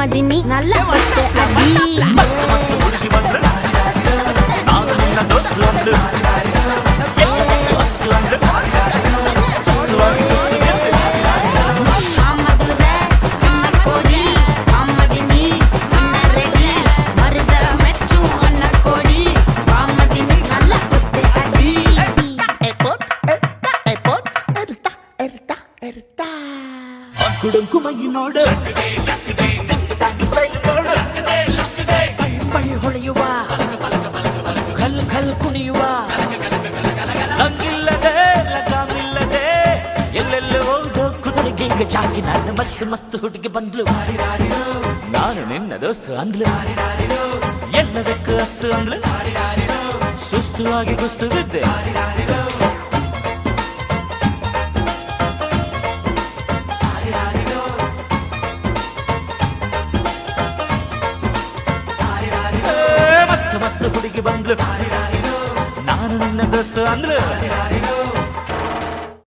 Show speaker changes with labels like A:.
A: ಮದಿನಿ ನಲ್ಲ ಹೊಟ್ಟೆ ಅದಿ
B: ಮಸ್ತ್ ಮಸ್ತ್ ಹುಡುಗಿ ಬಂದ್ರು ನಾನು ನಿನ್ನ ದೋಸ್ತು ಅಂದ್ರು ಮಸ್ತ್ ಅಂದ್ರು ಸುಸ್ತುವಾಗಿ ಗೊತ್ತಿದೆ
A: ಮದುವೆ ಅನ್ನ ಕೋಡಿ ಮದಿನಿ ಅನ್ನ ರೆಡಿ ಮರದ ಮೆಚ್ಚು ಅನ್ನ ಕೋಡಿ ಮದಿನಿ ನಲ್ಲ ಹೊಟ್ಟೆ ಅದಿ
B: ಕುಡುಂಕು ಮೈ ನೋಡು ಪೈ ಹೊಳೆಯುವ ಕಲ್ ಕಲ್ ಕುಣಿಯುವ ಲಂಗಿಲ್ಲದೆ ಲಗಾಮಿಲ್ಲದೆ ಎಲ್ಲೆಲ್ಲ ಹೋದೋ ಕುದುರೆಗೆ ಹಿಂಗ ಚಾಕಿ ನಾನು ಮಸ್ತ್ ಮಸ್ತ್ ಹುಡುಗಿ ಬಂದ್ಲು ನಾನು ನಿನ್ನ ದೋಸ್ತು ಅಂದ್ಲು ಎಲ್ಲದಕ್ಕೂ ಅಸ್ತು ಅಂದ್ಲು ಸುಸ್ತು ಆಗಿ ಕುಸ್ತು ಬಿದ್ದೆ ಮಸ್ತ್ ಮಸ್ತ್ ಹುಡುಗಿ ಬಂದ್ಲು ನಾನು ನಿನ್ನ ದೋಸ್ತು ಅಂದ್ಲು